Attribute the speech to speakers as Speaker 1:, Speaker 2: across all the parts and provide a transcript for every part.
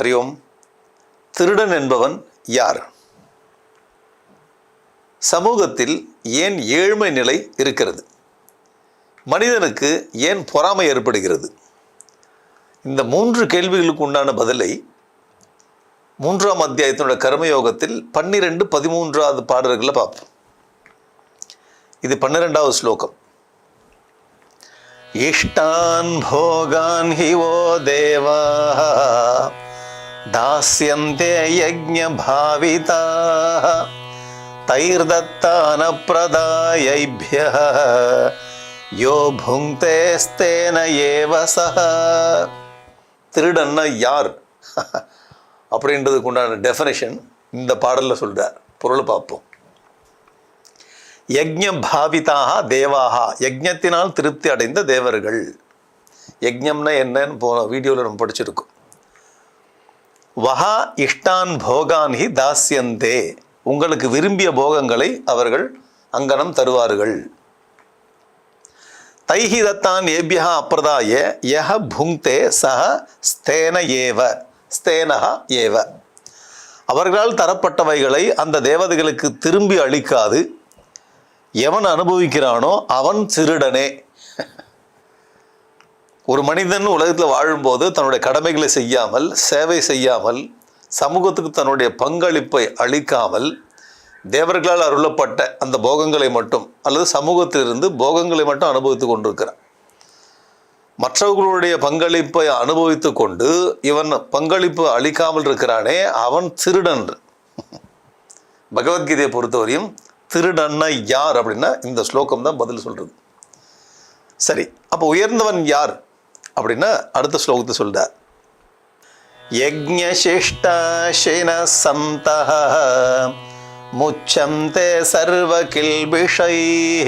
Speaker 1: ஹரி ஓம். திருடன் என்பவன் யார்? சமூகத்தில் ஏன் ஏழ்மை நிலை இருக்கிறது? மனிதனுக்கு ஏன் பொறாமை ஏற்படுகிறது? இந்த 3 கேள்விகளுக்கு உண்டான பதிலை 3ஆம் அத்தியாயத்தினுடைய கர்மயோகத்தில் 12, 13வது பாடல்களில் பார்ப்போம். இது 12வது ஸ்லோகம். இஷ்டான் போகான் ஹி ஓ தேவாः தாஸ்யந்தே யஜ்ஞ பாவிதாः தைர்தத்தான பிரதாயைப்யः யோ புங்க்தேஸ்தேன ஏவ சஹ. திருடன்னா யார் அப்படின்றதுக்கு உண்டான டெஃபினேஷன் இந்த பாடலில் சொல்கிறார். பொருளை பார்ப்போம். யஜ்ஞ பாவிதாக தேவாக, யஜ்ஞத்தினால் திருப்தி அடைந்த தேவர்கள். யஜ்ஞம்னா என்னன்னு போன வீடியோவில் நம்ம படிச்சிருக்கோம். வஹா இஷ்டான் போகான் ஹி தாஸ்யந்தே, உங்களுக்கு விரும்பிய போகங்களை அவர்கள் அங்கனம் தருவார்கள். தைஹி தத்தான் ஏபியா அப்பிரதாய யஹ புங்க்தே சஹ ஸ்தேன ஏவ, ஸ்தேனஹ ஏவ, அவர்களால் தரப்பட்டவைகளை அந்த தேவதைகளுக்கு திரும்பி அளிக்காது எவன் அனுபவிக்கிறானோ அவன் திருடனே. ஒரு மனிதன் உலகத்தில் வாழும்போது தன்னுடைய கடமைகளை செய்யாமல், சேவை செய்யாமல், சமூகத்துக்கு தன்னுடைய பங்களிப்பை அளிக்காமல், தேவர்களால் அருளப்பட்ட அந்த போகங்களை மட்டும் அல்லது சமூகத்திலிருந்து போகங்களை மட்டும் அனுபவித்து கொண்டிருக்கிறான். மற்றவர்களுடைய பங்களிப்பை அனுபவித்து கொண்டு இவன் பங்களிப்பு அளிக்காமல் இருக்கிறானே அவன் திருடன். பகவத்கீதையை பொறுத்தவரையும் திருடன்னா யார் அப்படின்னா இந்த ஸ்லோகம் தான் பதில் சொல்றது. சரி, அப்போ உயர்ந்தவன் யார் அப்படின்னா அடுத்த ஸ்லோகத்தை சொல்றார். யஜ்ஞசிஷ்டாசின சந்தஹ முச்சந்தே சர்வ கில்பிஷைஹ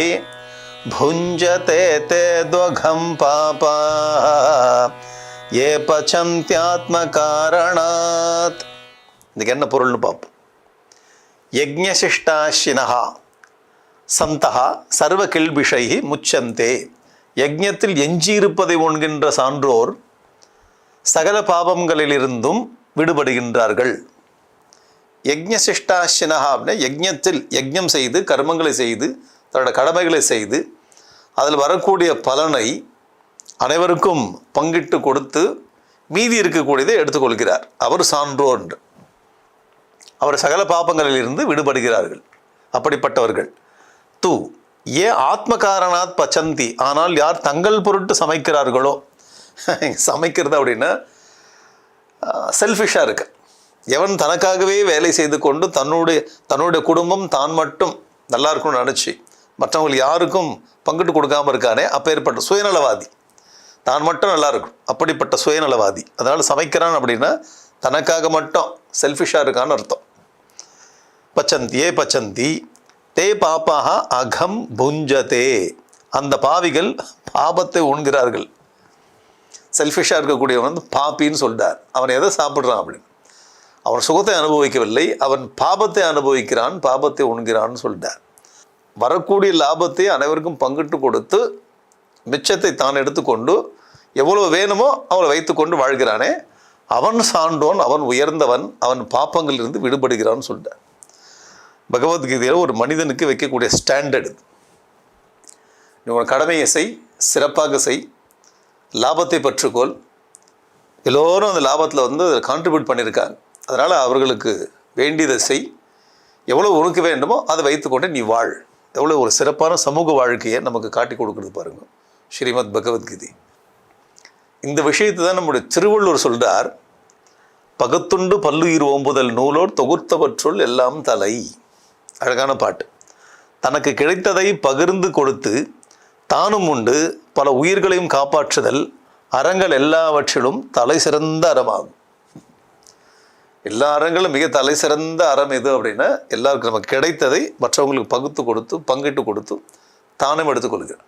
Speaker 1: புஞ்சதே தே துவகம் பாபா ஏ பசந்த்யாத்ம காரணாத். இதுக்கு என்ன பொருள்னு பார்ப்போம். யஜ்ஞசிஷ்டாசினஹ சந்தஹ சர்வ கில்பிஷைஹ முச்சந்தே, யஜ்ஞத்தில் எஞ்சியிருப்பதை உண்கின்ற சான்றோர் சகல பாபங்களிலிருந்தும் விடுபடுகின்றார்கள். யஜ்ஞசிஷ்டாசினஹா அப்படின்னா யஜ்ஞத்தில் யஜ்ஞம் செய்து கர்மங்களை செய்து தன்னோட கடமைகளை செய்து அதில் வரக்கூடிய பலனை அனைவருக்கும் பங்கிட்டு கொடுத்து மீதி இருக்கக்கூடியதை எடுத்துக்கொள்கிறார். அவர் சான்றோர் என்று. அவர் சகல பாபங்களிலிருந்து விடுபடுகிறார்கள். அப்படிப்பட்டவர்கள். தூ ஏ ஆத்ம காரணாத் பச்சந்தி, ஆனால் யார் தங்கள் பொருட்டு சமைக்கிறார்களோ, சமைக்கிறது அப்படின்னா செல்ஃபிஷாக இருக்கு. எவன் தனக்காகவே வேலை செய்து கொண்டு தன்னுடைய குடும்பம் தான் மட்டும் நல்லா இருக்கும்னு நினச்சி மற்றவங்களுக்கு யாருக்கும் பங்கிட்டு கொடுக்காமல் இருக்கானே அப்பேற்பட்ட சுயநலவாதி. தான் மட்டும் நல்லா இருக்கும், அப்படிப்பட்ட சுயநலவாதி. அதனால் சமைக்கிறான் அப்படின்னா தனக்காக மட்டும் செல்ஃபிஷாக இருக்கான்னு அர்த்தம். பச்சந்தியே பச்சந்தி தே பாப்பாக அகம் புஞ்சதே, அந்த பாவிகள் பாபத்தை உண்கிறார்கள். செல்ஃபிஷாக இருக்கக்கூடியவன் வந்து பாப்பின்னு சொல்கிறார். அவன் எதை சாப்பிட்றான் அப்படின்னு, அவன் சுகத்தை அனுபவிக்கவில்லை, அவன் பாபத்தை அனுபவிக்கிறான், பாபத்தை உண்கிறான்னு சொல்கிறார். வரக்கூடிய லாபத்தை அனைவருக்கும் பங்கிட்டு கொடுத்து மிச்சத்தை தான் எடுத்துக்கொண்டு எவ்வளோ வேணுமோ அவளை வைத்து கொண்டு வாழ்கிறானே அவன் சான்றோன், அவன் உயர்ந்தவன், அவன் பாப்பங்களிலிருந்து விடுபடுகிறான்னு சொல்கிறார். பகவத்கீதையில் ஒரு மனிதனுக்கு வைக்கக்கூடிய ஸ்டாண்டர்டு, நீ உன் கடமையை செய், சிறப்பாக செய், லாபத்தை பற்றுக்கோள். எல்லோரும் அந்த லாபத்தில் வந்து அதில் கான்ட்ரிபியூட் பண்ணியிருக்காங்க. அதனால் அவர்களுக்கு வேண்டியதை செய், எவ்வளோ உனக்கு வேண்டுமோ அதை வைத்துக்கொண்டு நீ வாழ். எவ்வளோ ஒரு சிறப்பான சமூக வாழ்க்கையை நமக்கு காட்டி கொடுக்குறது பாருங்கள் ஸ்ரீமத் பகவத்கீதை. இந்த விஷயத்தை தான் நம்முடைய திருவள்ளுவர் சொல்கிறார். பகத்துண்டு பல்லுயிர் ஓம்புதல் நூலோர் தொகுத்தவற்றுள் எல்லாம் தலை. அழகான பாட்டு. தனக்கு கிடைத்ததை பகிர்ந்து கொடுத்து தானும் உண்டு பல உயிர்களையும் காப்பாற்றுதல் அறங்கள் எல்லாவற்றிலும் தலை சிறந்த அறமாகும். எல்லா அறங்களும் மிக தலை சிறந்த அறம் எது அப்படின்னா எல்லாருக்கும் நமக்கு கிடைத்ததை மற்றவங்களுக்கு பகுத்து கொடுத்து பங்கிட்டு கொடுத்து தானும் எடுத்துக்கொள்கிறேன்.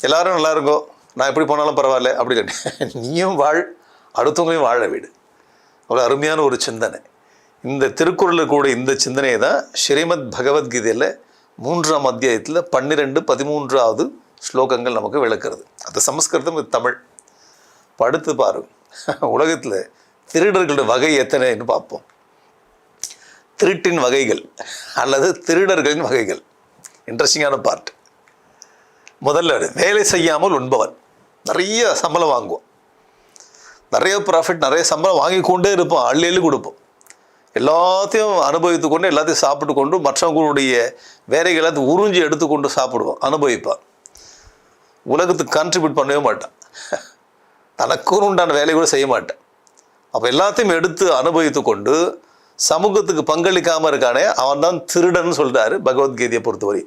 Speaker 1: எல்லாரும் நல்லா இருக்கோ, நான் எப்படி போனாலும் பரவாயில்ல அப்படி இல்லை, நீயும் வாழ், அடுத்தவங்களையும் வாழ விடு. அவ்வளோ அருமையான ஒரு சிந்தனை. இந்த திருக்குறளில் கூட இந்த சிந்தனையை தான் ஸ்ரீமத் பகவத்கீதையில் 3ஆம் அத்தியாயத்தில் 12, 13வது ஸ்லோகங்கள் நமக்கு விளக்குறது. அது சமஸ்கிருதம், இது தமிழ். படுத்து பாருங்க, உலகத்தில் திருடர்களுடைய வகை எத்தனைன்னு பார்ப்போம். திருட்டின் வகைகள் அல்லது திருடர்களின் வகைகள். இன்ட்ரெஸ்டிங்கான பார்ட். முதல்ல வேலை செய்யாமல் உண்பவன். நிறைய சம்பளம் வாங்குவோம், நிறைய ப்ராஃபிட், நிறைய சம்பளம் வாங்கி கொண்டே இருப்போம், அள்ளி கொடுப்போம், எல்லாத்தையும் அனுபவித்து கொண்டு எல்லாத்தையும் சாப்பிட்டு கொண்டு மற்றவங்களுடைய வேலைகளை எல்லாத்தையும் உறிஞ்சி எடுத்துக்கொண்டு சாப்பிடுவோம், அனுபவிப்பான். உலகத்துக்கு கான்ட்ரிபியூட் பண்ணவே மாட்டான், தனக்கு உண்டான வேலை கூட செய்ய மாட்டான். அப்போ எல்லாத்தையும் எடுத்து அனுபவித்து கொண்டு சமூகத்துக்கு பங்களிக்காமல் இருக்கானே அவன் தான் திருடன்னு சொல்கிறாரு பகவத்கீதையை பொறுத்தவரை.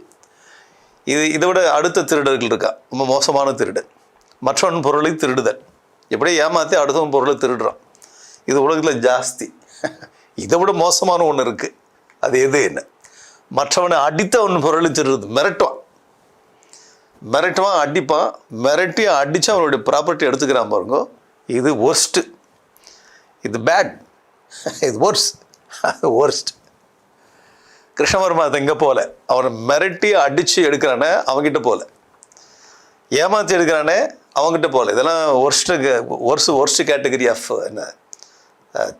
Speaker 1: இதை விட அடுத்த திருடர்கள் இருக்கா, ரொம்ப மோசமான திருடன். மற்றவன் பொருளை திருடுதல், எப்படியே ஏமாற்றி அடுத்தவன் பொருளை திருடுறான். இது உலகத்தில் ஜாஸ்தி. இதை விட மோசமான ஒன்று இருக்குது. அது என்ன? மற்றவனை அடித்தவன் பொருளை திருடுது. மிரட்டுவான், அடிப்பான், மிரட்டி அடித்து அவனுடைய ப்ராப்பர்ட்டி எடுத்துக்கிறான் பாருங்க. இது ஒர்ஸ்ட்டு, இது பேட், இது ஒர்ஸ்ட். கிருஷ்ண பரமாத்மா எங்கே போல, அவனை மிரட்டி அடித்து எடுக்கிறானே அவங்ககிட்ட போல, ஏமாற்றி எடுக்கிறானே அவங்ககிட்ட போல. இதெல்லாம் ஒர்ஸ்ட் கேட்டகரி ஆஃப் என்ன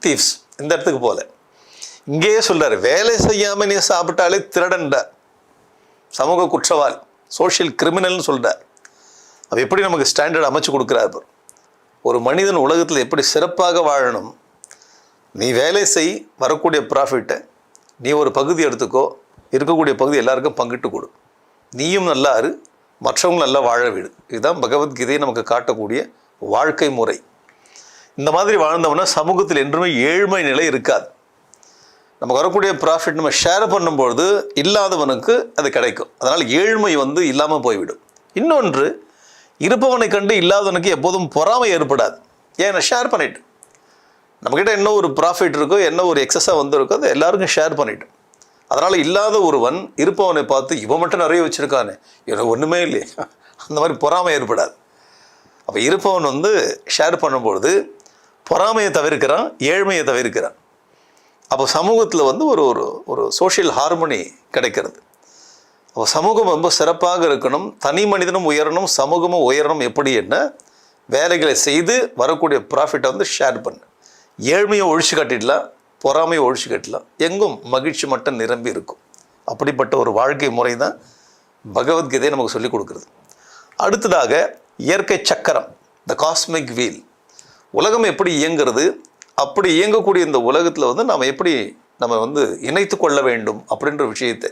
Speaker 1: தீவ்ஸ். இந்த இடத்துக்கு போல இங்கேயே சொல்கிறார், வேலை செய்யாமல் நீ சாப்பிட்டாலே திருடன்ட, சமூக குற்றவாளி, சோஷியல் கிரிமினல்னு சொல்கிறார். அது எப்படி நமக்கு ஸ்டாண்டர்ட் அமைச்சு கொடுக்குறாரு. ஒரு மனிதன் உலகத்தில் எப்படி சிறப்பாக வாழணும், நீ வேலை செய், வரக்கூடிய ப்ராஃபிட்டை நீ ஒரு பகுதி எடுத்துக்கோ, இருக்கக்கூடிய பகுதி எல்லாருக்கும் பங்கிட்டு கொடு, நீயும் நல்லா இரு, மற்றவங்களும் நல்லா வாழ விடு. இதுதான் பகவத்கீதையை நமக்கு காட்டக்கூடிய வாழ்க்கை முறை. இந்த மாதிரி வாழ்ந்தவனா சமூகத்தில் என்றுமே ஏழ்மை நிலை இருக்காது. நமக்கு வரக்கூடிய ப்ராஃபிட் நம்ம ஷேர் பண்ணும்பொழுது இல்லாதவனுக்கு அது கிடைக்கும். அதனால் ஏழ்மை இல்லாமல் போய்விடும். இன்னொன்று, இருப்பவனை கண்டு இல்லாதவனுக்கு எப்போதும் பொறாமை ஏற்படாது. ஏன்னா ஷேர் பண்ணிட்டு, நம்மக்கிட்ட என்ன ஒரு ப்ராஃபிட் இருக்கோ, என்ன ஒரு எக்ஸஸாக வந்திருக்கோ அதை எல்லாருக்கும் ஷேர் பண்ணிவிட்டு, அதனால் இல்லாத ஒருவன் இருப்பவனை பார்த்து இவன் மட்டும் நிறைய வச்சுருக்கானே, எனக்கு ஒன்றுமே இல்லையே, அந்த மாதிரி பொறாமை ஏற்படாது. அப்போ இருப்பவன் ஷேர் பண்ணும்பொழுது பொறாமையை தவிர்க்கிறான், ஏழ்மையை தவிர்க்கிறான். அப்போ சமூகத்தில் ஒரு சோஷியல் ஹார்மோனி கிடைக்கிறது. அப்போ சமூகம் ரொம்ப சிறப்பாக இருக்கணும், தனி மனிதனும் உயரணும், சமூகமும் உயரணும். எப்படி என்ன வேலைகளை செய்து வரக்கூடிய ப்ராஃபிட்டை ஷேர் பண்ணு. ஏழ்மையை ஒழிச்சு கட்டிடலாம், பொறாமையை ஒழிச்சு கட்டலாம், எங்கும் மகிழ்ச்சி மட்டும் நிரம்பி இருக்கும். அப்படிப்பட்ட ஒரு வாழ்க்கை முறை தான் பகவத்கீதை நமக்கு சொல்லிக் கொடுக்குறது. அடுத்ததாக இயற்கை சக்கரம், த காஸ்மிக் வீல். உலகம் எப்படி இயங்குறது, அப்படி இயங்கக்கூடிய இந்த உலகத்தில் நாம் எப்படி நம்ம இணைத்து கொள்ள வேண்டும் அப்படின்ற விஷயத்தை,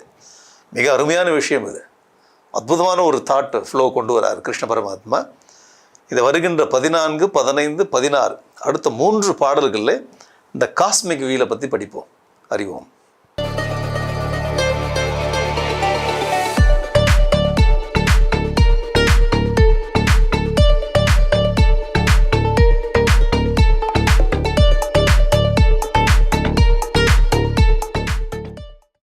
Speaker 1: மிக அருமையான விஷயம் இது. அற்புதமான ஒரு தாட் ஃப்ளோ கொண்டு வரார் கிருஷ்ண பரமாத்மா. இதை வருகின்ற 14, 15, 16 அடுத்த 3 பாடல்களில் இந்த காஸ்மிக் வீலை பற்றி படிப்போம், அறிவோம்.